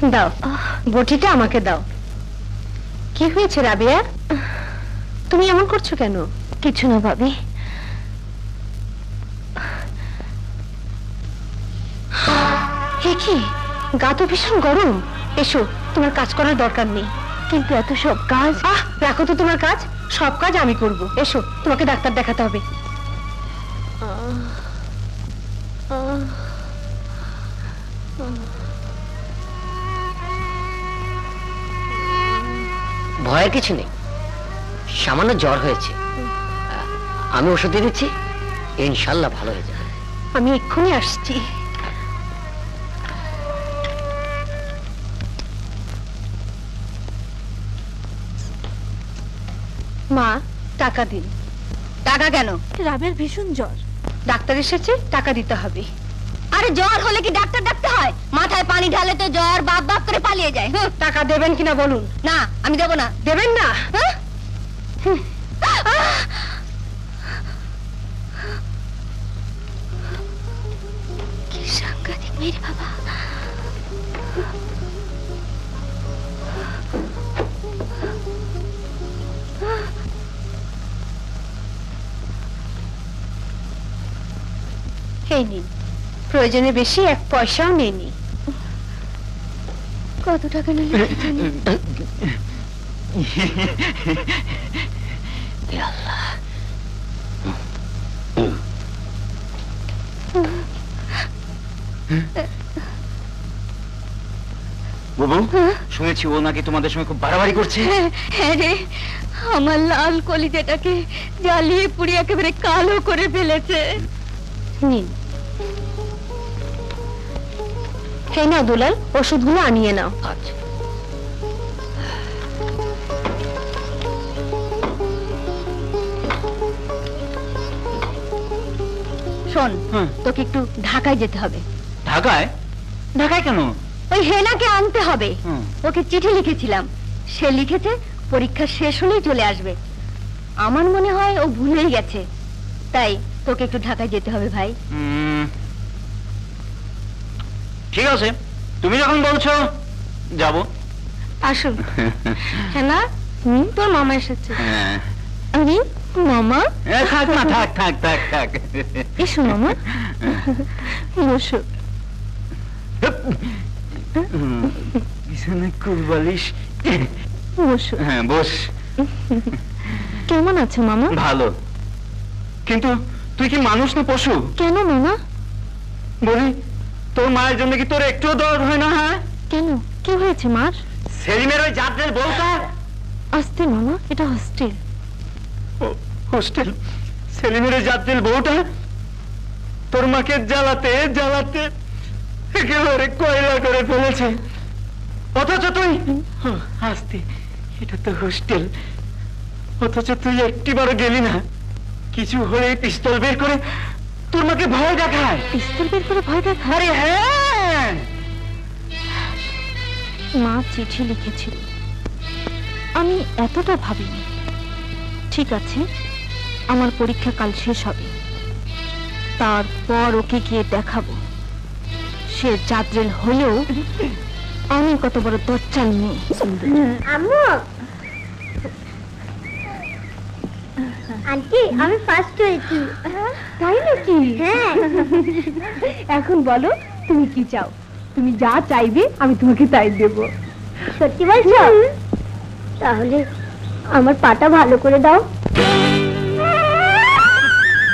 দাও, বটিটা আমাকে দাও। কি হয়েছে রাবিয়া, তুমি এমন করছো কেন? কিছু না ভাবি। হে কি, গা তো ভীষণ গরম। এসো, তোমার কাজ করার দরকার নেই। কিন্তু এত সব কাজ। রাখো তো তোমার কাজ, সব কাজ আমি করব। এসো, তোমাকে ডাক্তার দেখাতে হবে। ভয়ের কিছু নেই, সামান্য জ্বর হয়েছে। আমি ওষুধ দিয়ে দিচ্ছি, ইনশাল্লাহ ভালো হয়ে যাবে। আমি এক্ষুনি আসছি। মা, টাকা দিন। টাকা কেন? রাবের ভীষণ জ্বর। ডাক্তার এসেছে, টাকা দিতে হবে। আরে জ্বর হলে কি ডাক্তার ডাকতে হয়? মাথায় পানি ঢালে তো জ্বর বাপ বাপ করে পালিয়ে যায়। টাকা দেবেন কিনা বলুন। না, আমি দেবো না। দেবেন না? কি সাংঘাতিক মেরে বাবা। এই নিন, প্রয়োজনে বেশি 1 পয়সাও নেইনি। কত টাকা নিলে? বাবু, শুনেছি ও নাকি তোমাদের সঙ্গে খুব বাড়াবাড়ি করছে। হ্যাঁ রে, আমার লাল কলিজাটাকে জ্বালিয়ে পুড়িয়ে একেবারে কালো করে ফেলেছে। নিন। এই নাও দুলাল, ওষুধগুলো আনিয়ে নাও। আচ্ছা। শোন, হ্যাঁ। তোকে একটু ঢাকায় যেতে হবে। ঢাকায়? ঢাকায় কেন? ওই হেনাকে আনতে হবে। হুম। ওকে চিঠি লিখেছিলাম, সে লিখেছে পরীক্ষা শেষ হলেই চলে আসবে। আমার মনে হয় ও ভুলেই গেছে, তাই তোকে একটু ঢাকায় যেতে হবে ভাই। ঠিক আছে, তুমি যখন বলছো যাব। আসুন। হ্যাঁ না, তোর মামা এসেছে। আরে মামা, থাক না, থাক থাক থাক থাক। এসো মামা, বসো। পিছনে কুলবালিশ। বসো। হ্যাঁ, বস। কেমন আছো মামা? ভালো, কিন্তু তুই কি মানুষ না পশু? কেন মামা? বলি, তোর মায়ের জন্য কি তোর একটুও দরদ হয় না? হ্যাঁ, কেন, কি হয়েছে মার? সেলিমের ওই জাদ্রেল বউটা। আস্তে মামা, এটা হস্টেল। হোস্টেল? সেলিমের ওই জাদ্রেল বউটা তোর মাকে জ্বালাতে জ্বালাতে একেবারে কয়লা করে ফেলেছে। অথচ তুই আস্তে, এটা তো হোস্টেল, অথচ তুই একটিবারও গেলি না। কিছু হলে পিস্তল বের করে তোর মাকে ভয় দেখায়। পিস্তল বের করে ভয় দেখায়? আরে হ্যাঁ, মা চিঠি লিখেছিল, আমি এতটা ভাবিনি। ঠিক আছে, আমার পরীক্ষা কাল শেষ হবে, তারপর ওকে গিয়ে দেখাবো সে জাদ্রেল হলেও আমি কত বড় দচ্চাল মেয়ে। আম্মু, আন্টি আমি ফার্স্ট হয়েছি। তাই নাকি? হ্যাঁ। এখন বলো তুমি কি চাও? তুমি যা চাইবে আমি তোমাকে তাই দেব। সত্যি বলছো? তাহলে আমার পাটা ভালো করে দাও।